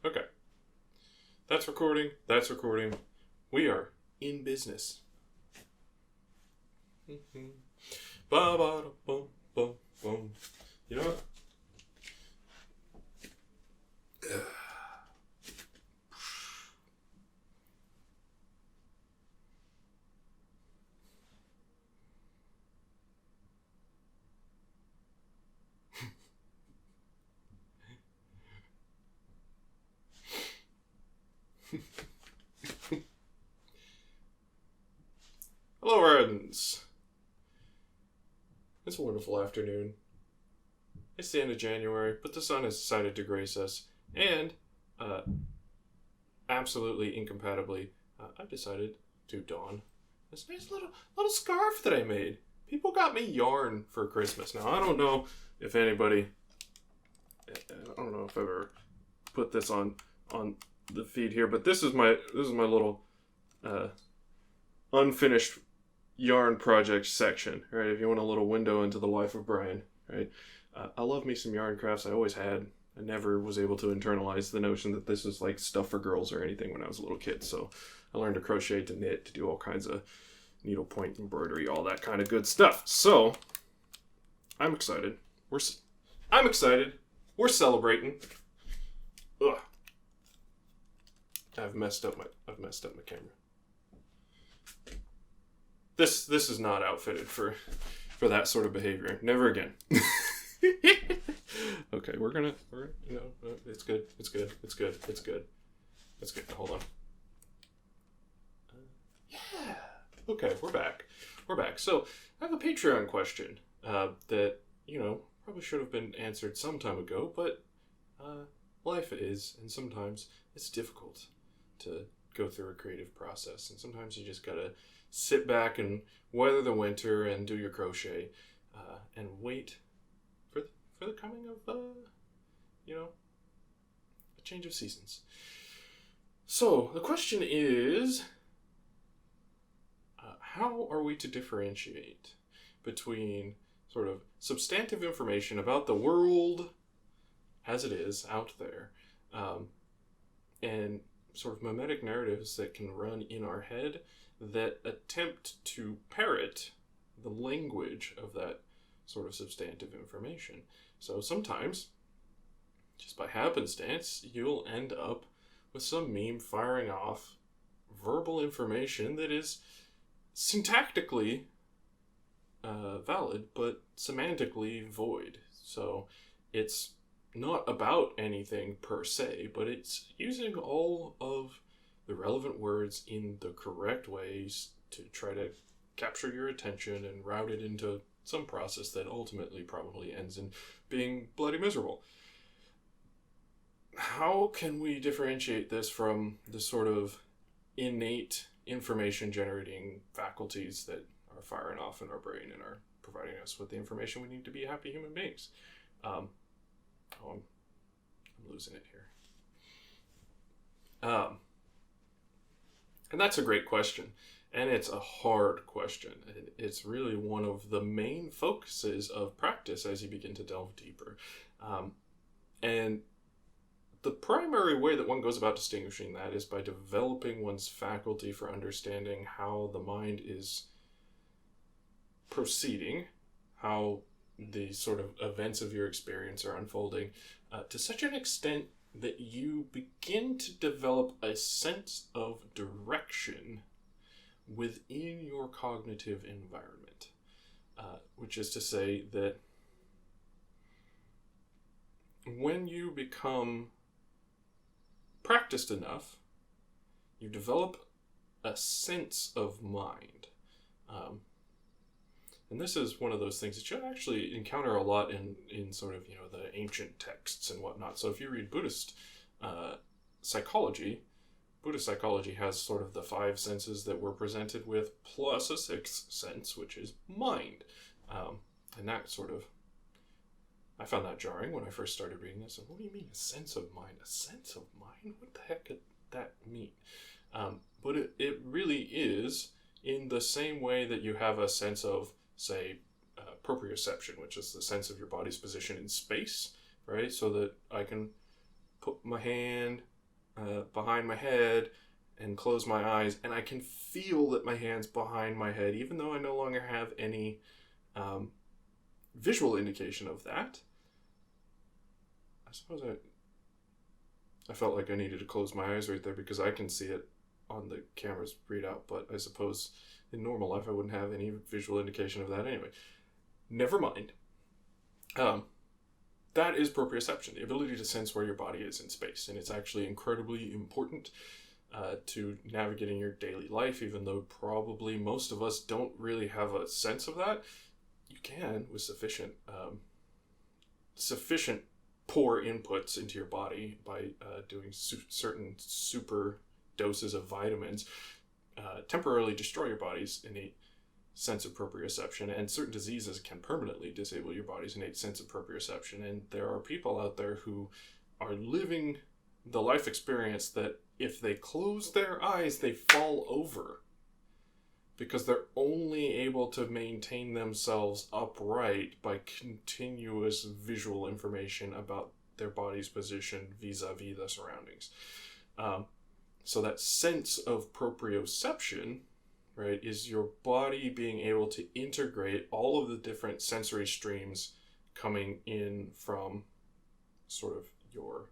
Okay. That's recording. That's recording. We are in business. Ba ba da bum bum bum. You know what? Hello, friends. It's a wonderful afternoon. It's the end of January, but the sun has decided to grace us, and absolutely incompatibly, I've decided to don this nice little scarf that I made. People got me yarn for Christmas. Now I don't know if anybody, I don't know if I've ever put this on the feed here, but this is my little unfinished yarn project section, right? If you want a little window into the life of Brian, right? I love me some yarn crafts. I always had. I never was able to internalize the notion that this was like stuff for girls or anything when I was a little kid. So I learned to crochet, to knit, to do all kinds of needlepoint embroidery, all that kind of good stuff. So I'm excited. I'm excited. We're celebrating. Ugh. I've messed up my camera. This is not outfitted for that sort of behavior. Never again. Okay, it's good. Hold on. Yeah. Okay, we're back. So I have a Patreon question that probably should have been answered some time ago, but life is, and sometimes it's difficult to go through a creative process, and sometimes you just gotta sit back and weather the winter and do your crochet and wait for the coming of a change of seasons. So the question is, how are we to differentiate between sort of substantive information about the world as it is out there and sort of mimetic narratives that can run in our head that attempt to parrot the language of that sort of substantive information? So sometimes, just by happenstance, you'll end up with some meme firing off verbal information that is syntactically valid, but semantically void. So it's not about anything per se, but it's using all of the relevant words in the correct ways to try to capture your attention and route it into some process that ultimately probably ends in being bloody miserable. How can we differentiate this from the sort of innate information generating faculties that are firing off in our brain and are providing us with the information we need to be happy human beings? I'm losing it here. And that's a great question. And it's a hard question. It's really one of the main focuses of practice as you begin to delve deeper. And the primary way that one goes about distinguishing that is by developing one's faculty for understanding how the mind is proceeding, how the sort of events of your experience are unfolding to such an extent that you begin to develop a sense of direction within your cognitive environment, which is to say that when you become practiced enough, you develop a sense of mind. And this is one of those things that you'll actually encounter a lot in sort of, the ancient texts and whatnot. So if you read Buddhist psychology, Buddhist psychology has sort of the 5 senses that we're presented with, plus a 6th sense, which is mind. And that sort of, I found that jarring when I first started reading this. What do you mean, a sense of mind? A sense of mind? What the heck could that mean? But it really is in the same way that you have a sense of, say, proprioception, which is the sense of your body's position in space, right? So that I can put my hand behind my head and close my eyes, and I can feel that my hand's behind my head, even though I no longer have any visual indication of that. I suppose I felt like I needed to close my eyes right there because I can see it on the camera's readout, but I suppose in normal life I wouldn't have any visual indication of that anyway. Never mind. That is proprioception, the ability to sense where your body is in space, and it's actually incredibly important to navigating your daily life, even though probably most of us don't really have a sense of that. You can with sufficient poor inputs into your body by doing certain super doses of vitamins temporarily destroy your body's innate sense of proprioception, and certain diseases can permanently disable your body's innate sense of proprioception. And there are people out there who are living the life experience that if they close their eyes, they fall over because they're only able to maintain themselves upright by continuous visual information about their body's position vis-a-vis the surroundings. So that sense of proprioception, right, is your body being able to integrate all of the different sensory streams coming in from sort of your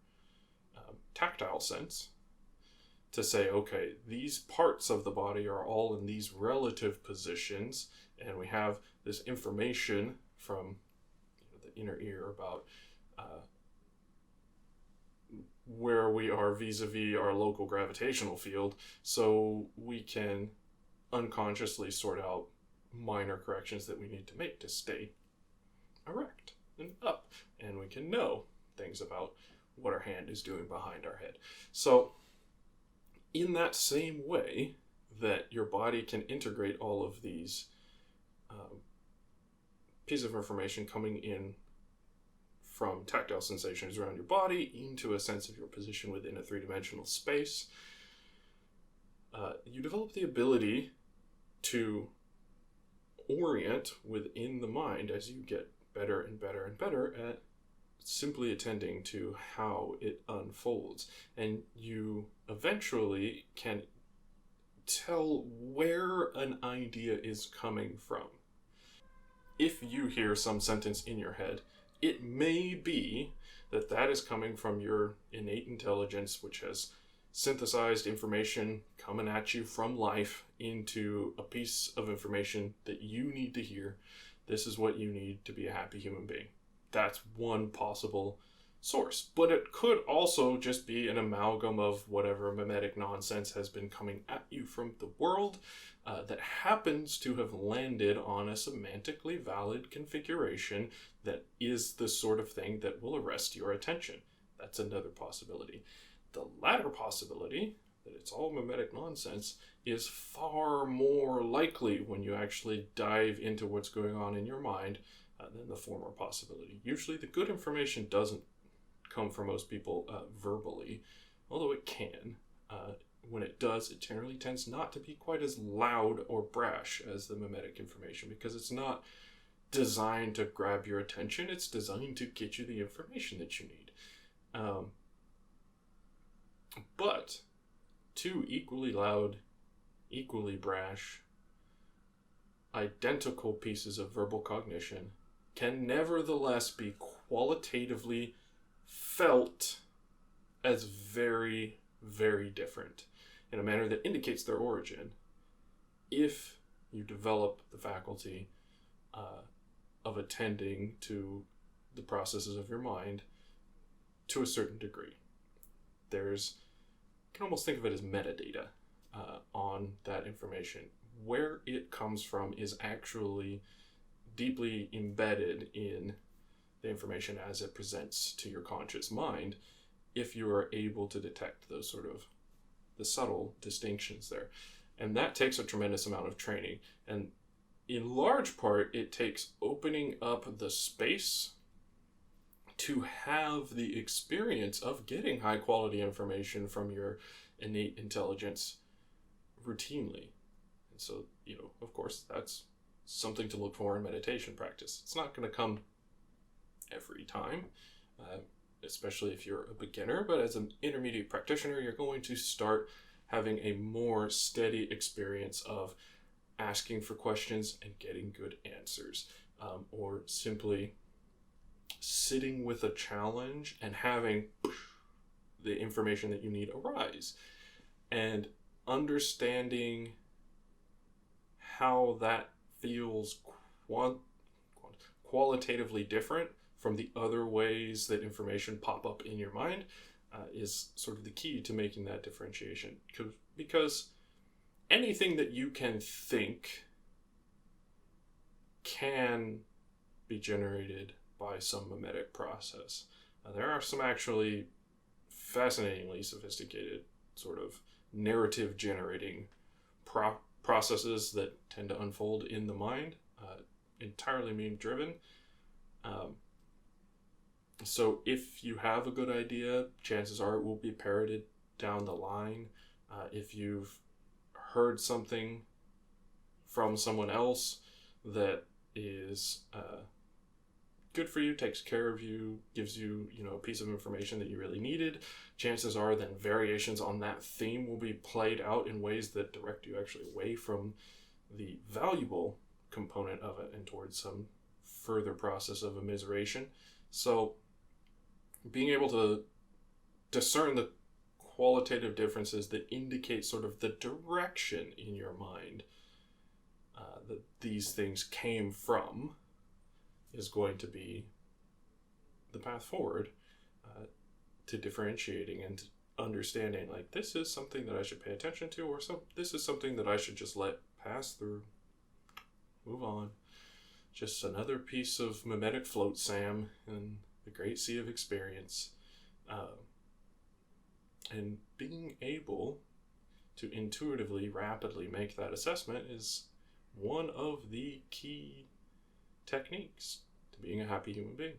tactile sense to say, okay, these parts of the body are all in these relative positions, and we have this information from the inner ear about where we are vis-a-vis our local gravitational field, so we can unconsciously sort out minor corrections that we need to make to stay erect and up, and we can know things about what our hand is doing behind our head. So in that same way that your body can integrate all of these pieces of information coming in from tactile sensations around your body into a sense of your position within a three-dimensional space, you develop the ability to orient within the mind as you get better and better and better at simply attending to how it unfolds. And you eventually can tell where an idea is coming from. If you hear some sentence in your head, it may be that that is coming from your innate intelligence, which has synthesized information coming at you from life into a piece of information that you need to hear. This is what you need to be a happy human being. That's one possible source. But it could also just be an amalgam of whatever mimetic nonsense has been coming at you from the world that happens to have landed on a semantically valid configuration that is the sort of thing that will arrest your attention. That's another possibility. The latter possibility, that it's all mimetic nonsense, is far more likely when you actually dive into what's going on in your mind than the former possibility. Usually the good information doesn't come from most people verbally, although it can. When it does, it generally tends not to be quite as loud or brash as the mimetic information, because it's not designed to grab your attention. It's designed to get you the information that you need. But two equally loud, equally brash, identical pieces of verbal cognition can nevertheless be qualitatively felt as very, very different in a manner that indicates their origin if you develop the faculty of attending to the processes of your mind to a certain degree. You can almost think of it as metadata on that information. Where it comes from is actually deeply embedded in the information as it presents to your conscious mind, if you are able to detect those sort of the subtle distinctions there. And that takes a tremendous amount of training. And in large part, it takes opening up the space to have the experience of getting high quality information from your innate intelligence routinely. And so, of course, that's something to look for in meditation practice. It's not going to come every time. especially if you're a beginner, but as an intermediate practitioner, you're going to start having a more steady experience of asking for questions and getting good answers, or simply sitting with a challenge and having the information that you need arise, and understanding how that feels qualitatively different from the other ways that information pop up in your mind is sort of the key to making that differentiation. Because anything that you can think can be generated by some mimetic process. There are some actually fascinatingly sophisticated sort of narrative generating processes that tend to unfold in the mind, entirely meme driven. So if you have a good idea, chances are it will be parroted down the line. If you've heard something from someone else that is good for you, takes care of you, gives you, a piece of information that you really needed, chances are then variations on that theme will be played out in ways that direct you actually away from the valuable component of it and towards some further process of immiseration. So being able to discern the qualitative differences that indicate sort of the direction in your mind that these things came from is going to be the path forward to differentiating and understanding, like, this is something that I should pay attention to, or this is something that I should just let pass through, move on. Just another piece of mimetic float, Sam, in the great sea of experience. And being able to intuitively, rapidly make that assessment is one of the key techniques to being a happy human being.